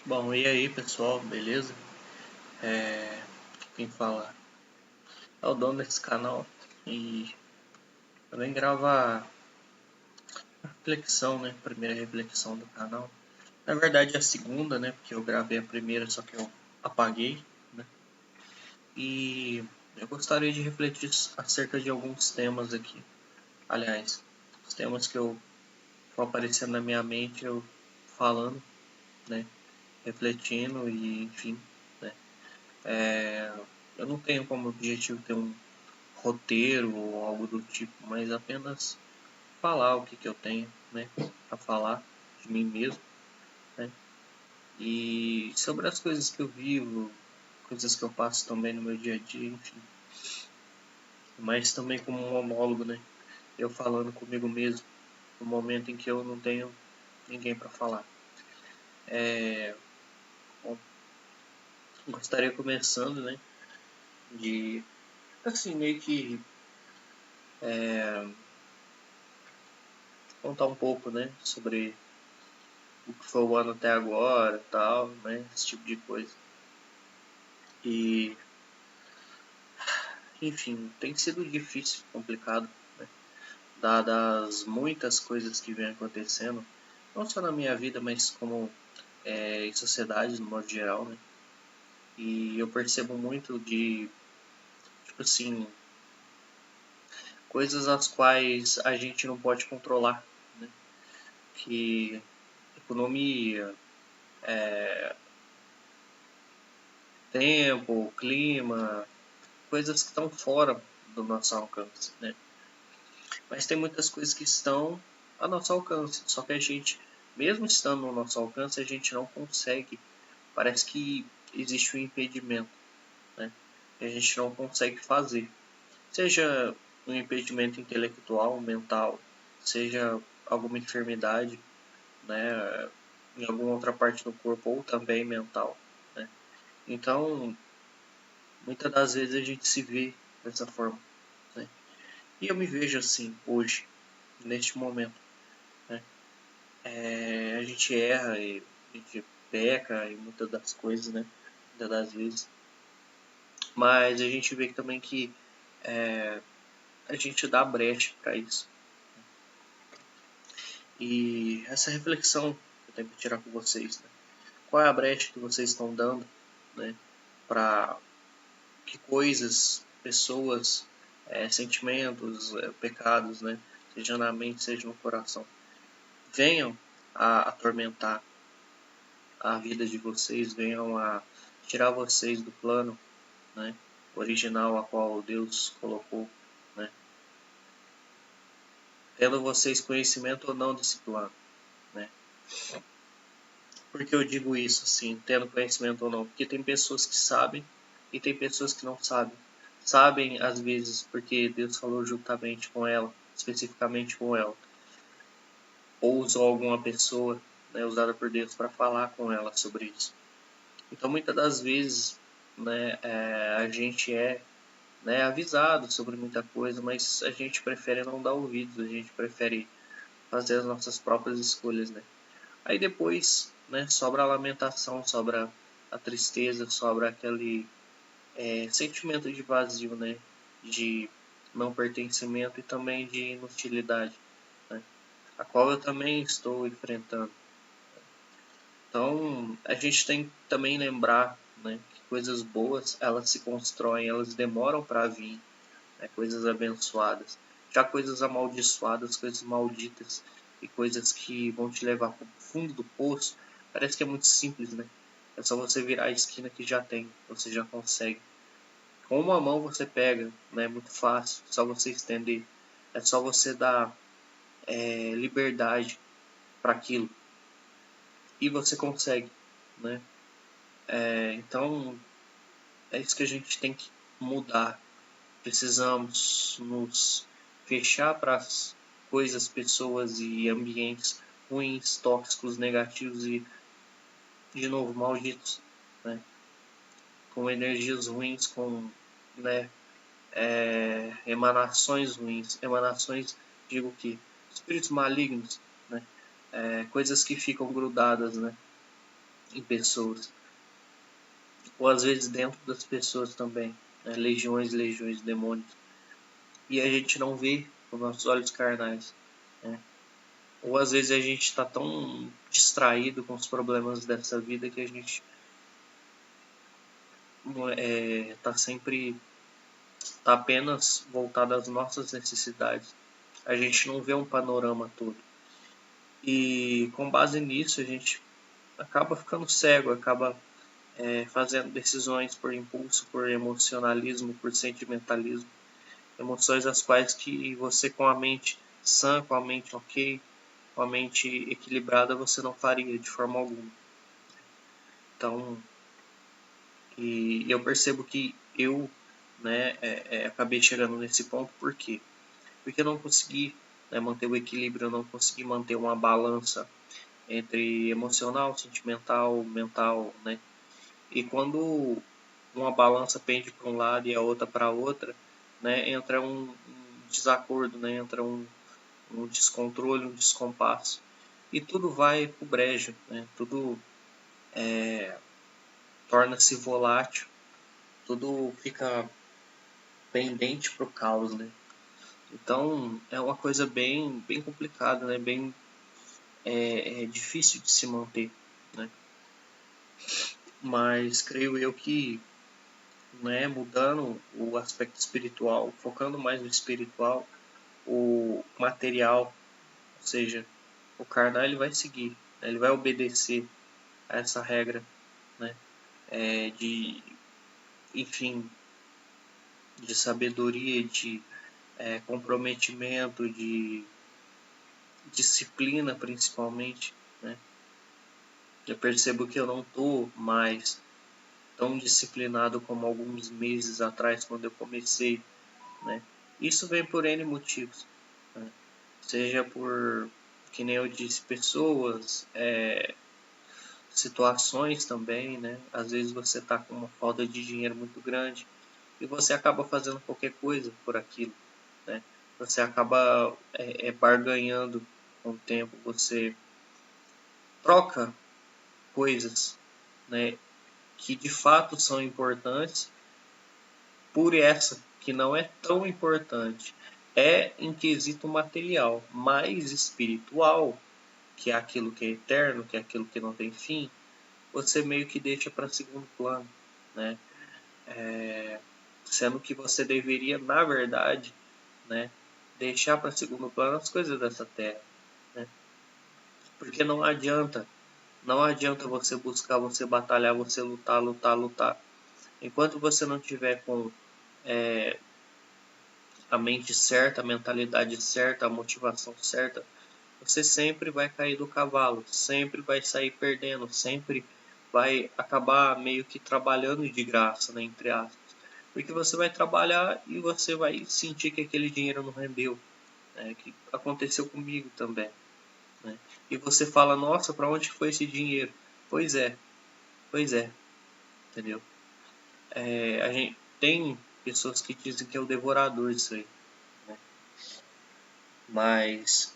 Bom, e aí pessoal, beleza? Quem fala é o dono desse canal e também grava a reflexão, né? Primeira reflexão do canal. Na verdade é a segunda, né? Porque eu gravei a primeira, só que eu apaguei, né? E eu gostaria de refletir acerca de alguns temas aqui. Aliás, os temas que eu vão aparecendo na minha mente, eu falando, né? Refletindo e enfim, né? Eu não tenho como objetivo ter um roteiro ou algo do tipo, mas apenas falar o que eu tenho, né, a falar de mim mesmo, né, e sobre as coisas que eu vivo, coisas que eu passo também no meu dia a dia, enfim, mas também como um monólogo, né, eu falando comigo mesmo, no momento em que eu não tenho ninguém para falar. Bom, gostaria começando, né, de assim meio que contar um pouco, né, sobre o que foi o ano até agora, tal, né, esse tipo de coisa. E, enfim, tem sido difícil, complicado, né? Dadas muitas coisas que vêm acontecendo, não só na minha vida, mas como em sociedade, no modo geral, né? E eu percebo muito de, tipo assim, coisas as quais a gente não pode controlar, né? Que economia, tempo, clima, coisas que estão fora do nosso alcance, né? Mas tem muitas coisas que estão a nosso alcance, só que a gente, mesmo estando no nosso alcance, a gente não consegue. Parece que existe um impedimento, né? Que a gente não consegue fazer. Seja um impedimento intelectual, mental, seja alguma enfermidade, né? Em alguma outra parte do corpo ou também mental, né? Então, muitas das vezes a gente se vê dessa forma, né? E eu me vejo assim hoje, neste momento, né? A gente erra e a gente peca em muitas das coisas, né? Muitas das vezes. Mas a gente vê também que a gente dá brecha para isso. E essa reflexão que eu tenho que tirar com vocês, né? Qual é a brecha que vocês estão dando, né? Para que coisas, pessoas, sentimentos, pecados, né? Seja na mente, seja no coração, venham a atormentar a vida de vocês, venham a tirar vocês do plano, né, original a qual Deus colocou, né, tendo vocês conhecimento ou não desse plano, né. Por que eu digo isso assim, tendo conhecimento ou não? Porque tem pessoas que sabem e tem pessoas que não sabem. Sabem às vezes porque Deus falou juntamente com ela, especificamente com ela, ou usou alguma pessoa, né, usada por Deus para falar com ela sobre isso. Então, muitas das vezes, né, a gente né, avisado sobre muita coisa, mas a gente prefere não dar ouvidos, a gente prefere fazer as nossas próprias escolhas, né? Aí depois, né, sobra a lamentação, sobra a tristeza, sobra aquele sentimento de vazio, né, de não pertencimento e também de inutilidade, né, a qual eu também estou enfrentando. Então, a gente tem que também lembrar, né, que coisas boas, elas se constroem, elas demoram para vir, né, coisas abençoadas. Já coisas amaldiçoadas, coisas malditas e coisas que vão te levar para o fundo do poço, parece que é muito simples, né? É só você virar a esquina que já tem, você já consegue. Com uma mão você pega, né? É muito fácil, é só você estender. É só você dar liberdade para aquilo. E você consegue, né? Então, é isso que a gente tem que mudar. Precisamos nos fechar para as coisas, pessoas e ambientes ruins, tóxicos, negativos e, de novo, malditos, né? Com energias ruins, com, né, emanações ruins. Emanações, digo que, espíritos malignos, né? Coisas que ficam grudadas, né? em pessoas, ou às vezes dentro das pessoas também, né? Legiões e legiões de demônios, e a gente não vê com nossos olhos carnais, né? Ou às vezes a gente está tão distraído com os problemas dessa vida que a gente está sempre tá apenas voltado às nossas necessidades. A gente não vê um panorama todo. E com base nisso a gente acaba ficando cego, acaba fazendo decisões por impulso, por emocionalismo, por sentimentalismo. Emoções as quais que você com a mente sã, com a mente ok, com a mente equilibrada, você não faria de forma alguma. Então, e eu percebo que eu, né, acabei chegando nesse ponto. Por quê? Porque eu não consegui, né, manter o equilíbrio, eu não consegui manter uma balança entre emocional, sentimental, mental, né? E quando uma balança pende para um lado e a outra para outra, né, entra um desacordo, né, entra um descontrole, um descompasso. E tudo vai pro brejo, né? Tudo torna-se volátil, tudo fica pendente para o caos, né? Então é uma coisa bem complicada, né? Bem difícil de se manter, né? Mas creio eu que, né, mudando o aspecto espiritual, focando mais no espiritual, o material, ou seja, o carnal, ele vai seguir, né? Ele vai obedecer a essa regra, né? De, enfim, de sabedoria, de comprometimento, de disciplina principalmente, né? Eu percebo que eu não estou mais tão disciplinado como alguns meses atrás, quando eu comecei, né? Isso vem por N motivos, né? Seja por, que nem eu disse, pessoas, situações também, né? Às vezes você está com uma falta de dinheiro muito grande e você acaba fazendo qualquer coisa por aquilo, né? Você acaba barganhando com o tempo, você troca coisas, né, que de fato são importantes por essa que não é tão importante. É em quesito material, mais espiritual, que é aquilo que é eterno, que é aquilo que não tem fim, você meio que deixa para segundo plano, né? Sendo que você deveria, na verdade, né, deixar para segundo plano as coisas dessa terra, né? Porque não adianta você buscar, você batalhar, você lutar. Enquanto você não tiver com a mente certa, a mentalidade certa, a motivação certa, você sempre vai cair do cavalo, sempre vai sair perdendo, sempre vai acabar meio que trabalhando de graça, né, entre aspas. Porque você vai trabalhar e você vai sentir que aquele dinheiro não rendeu, né, que aconteceu comigo também, né? E você fala, nossa, para onde foi esse dinheiro? Pois é, pois é, entendeu? A gente tem pessoas que dizem que é o devorador disso aí, né? Mas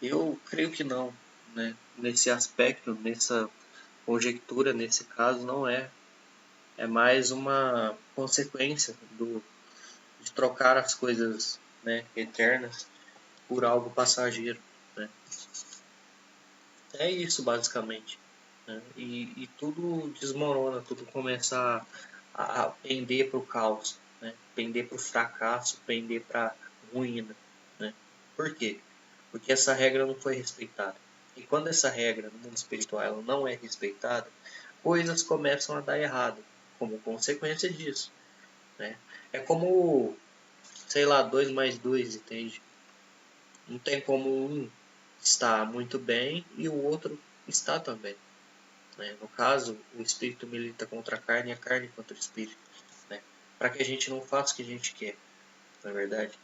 eu creio que não, né? Nesse aspecto, nessa conjectura, nesse caso, não é. É mais uma consequência de trocar as coisas, né, eternas por algo passageiro, né? É isso, basicamente, né? E tudo desmorona, tudo começa a pender para o caos, né? Pender para o fracasso, pender para a ruína, né? Por quê? Porque essa regra não foi respeitada. E quando essa regra no mundo espiritual ela não é respeitada, coisas começam a dar errado, como consequência disso, né? É como, sei lá, 2 mais 2, entende? Não tem como um estar muito bem e o outro está também, né? No caso, o espírito milita contra a carne e a carne contra o espírito, né? Para que a gente não faça o que a gente quer, na verdade.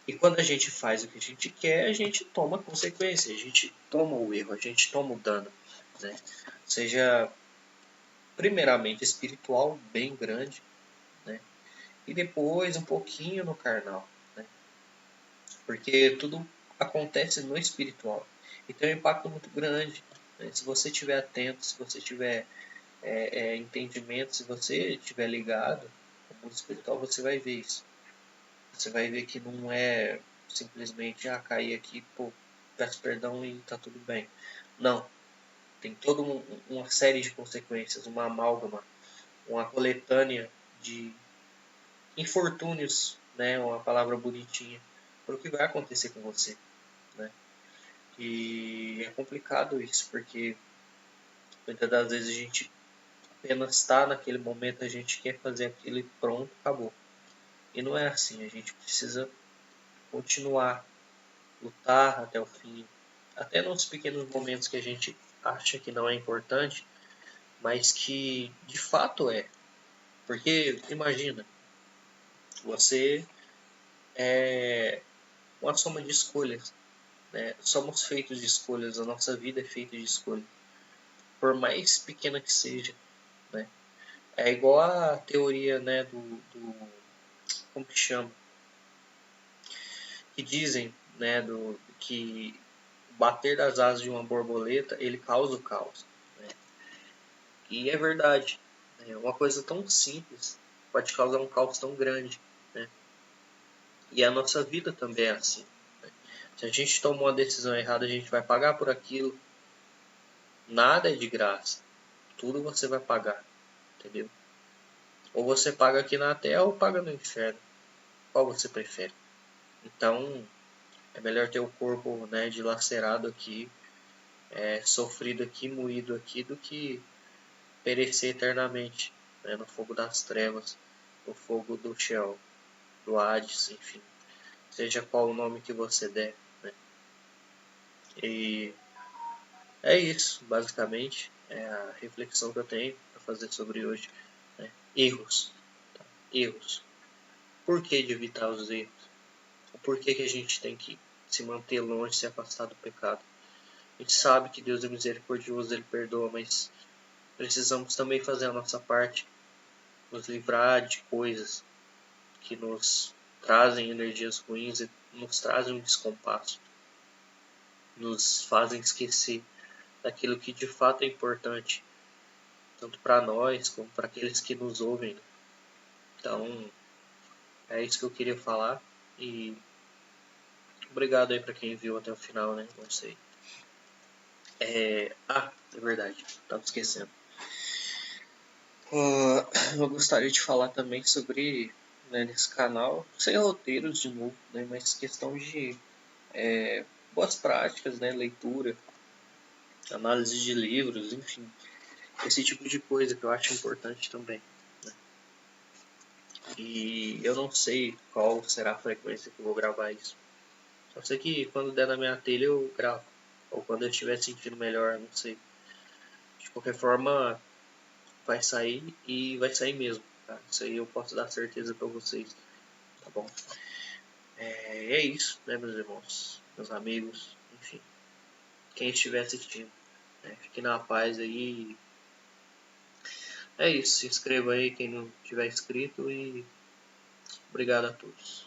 E quando a gente faz o que a gente quer, a gente toma a consequência, a gente toma o erro, a gente toma o dano, né? Seja primeiramente espiritual, bem grande, né? E depois um pouquinho no carnal, né? Porque tudo acontece no espiritual. E tem um impacto muito grande, né? Se você estiver atento, se você tiver entendimento, se você estiver ligado ao mundo espiritual, você vai ver isso. Você vai ver que não é simplesmente, cair aqui, pô, peço perdão e tá tudo bem. Não. Tem toda uma série de consequências, uma amálgama, uma coletânea de infortúnios, né? Uma palavra bonitinha, para o que vai acontecer com você, né? E é complicado isso, porque muitas das vezes a gente apenas está naquele momento, a gente quer fazer aquilo e pronto, acabou. E não é assim, a gente precisa continuar, lutar até o fim, até nos pequenos momentos que a gente acha que não é importante, mas que de fato é. Porque imagina, você é uma soma de escolhas, né? Somos feitos de escolhas, a nossa vida é feita de escolhas, por mais pequena que seja, né? É igual a teoria, né, como que chama? Que dizem, né, que o bater das asas de uma borboleta, ele causa o caos, né? E é verdade, né? Uma coisa tão simples pode causar um caos tão grande, né? E a nossa vida também é assim, né? Se a gente tomou uma decisão errada, a gente vai pagar por aquilo. Nada é de graça. Tudo você vai pagar, entendeu? Ou você paga aqui na Terra ou paga no inferno. Qual você prefere? Então, é melhor ter o corpo, né, dilacerado aqui, sofrido aqui, moído aqui, do que perecer eternamente, né, no fogo das trevas, no fogo do Sheol, do Hades, enfim. Seja qual o nome que você der, né? E é isso, basicamente. É a reflexão que eu tenho para fazer sobre hoje, né? Erros. Tá? Erros. Por que de evitar os erros? O porquê que a gente tem que se manter longe, se afastar do pecado? A gente sabe que Deus é misericordioso, Ele perdoa, mas precisamos também fazer a nossa parte, nos livrar de coisas que nos trazem energias ruins e nos trazem um descompasso, nos fazem esquecer daquilo que de fato é importante, tanto para nós como para aqueles que nos ouvem. Então, é isso que eu queria falar e obrigado aí para quem viu até o final, né? Não sei. É verdade, estava esquecendo. Eu gostaria de falar também sobre, né, nesse canal, sem roteiros de novo, né, mas questão de boas práticas, né, leitura, análise de livros, enfim, esse tipo de coisa que eu acho importante também. Né? E eu não sei qual será a frequência que eu vou gravar isso. Só sei que quando der na minha telha eu gravo, ou quando eu estiver sentindo melhor, não sei. De qualquer forma, vai sair e vai sair mesmo. Tá? Isso aí eu posso dar certeza para vocês. Tá bom? É isso, né, meus irmãos, meus amigos, enfim, quem estiver assistindo, né, fique na paz aí. É isso, se inscreva aí quem não tiver inscrito e obrigado a todos.